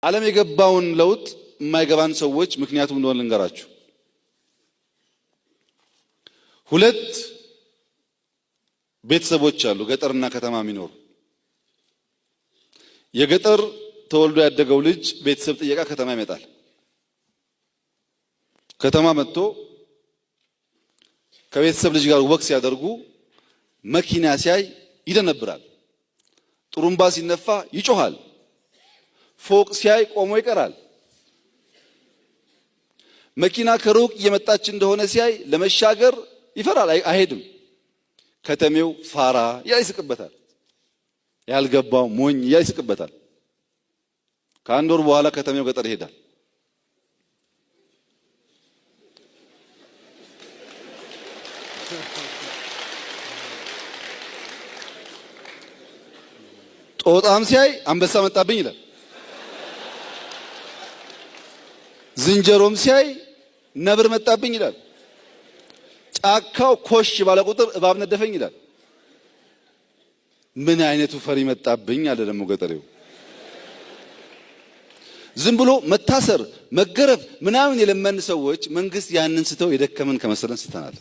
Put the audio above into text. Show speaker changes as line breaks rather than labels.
ዓለም የገባውን ለውጥ የማይገባን ሰዎች ምክንያቱም እንደሆነ ልንገራችሁ። ሁለት ቤተሰቦች አሉ ገጠርና ከተማ የሚኖሩ። የገጠር ተወልዶ ያደገው ልጅ ቤተሰብ ጥየቃ ከተማ ይመጣል። ከተማ መጥቶ ከቤተሰብ ልጅ ጋር ወክ ሲያደርጉ መኪና ሲያይ ይደነብራል። ጥሩምባ ሲነፋ ይጮሃል። ፎቅ ሲያይ ቆሞ ይቀራል። መኪና ከሩቅ እየመጣች እንደሆነ ሲያይ ለመሻገር ይፈራል፣ አይሄድም። ከተሜው ፋራ ያይስቅበታል፣ ያልገባው ሞኝ ያይስቅበታል። ከአንድ ወር በኋላ ከተሜው ገጠር ይሄዳል። ጦጣም ሲያይ አንበሳ መጣብኝ ይላል። ዝንጀሮም ሲያይ ነብር መጣብኝ ይላል። ጫካው ኮሽ ባለ ቁጥር እባብ ነደፈኝ ይላል። ምን አይነቱ ፈሪ መጣብኝ አለ ደግሞ ገጠሬው። ዝም ብሎ መታሰር መገረፍ ምናምን የለመን ሰዎች መንግስት ያንን ስተው የደከመን ከመሰለን ስተናል።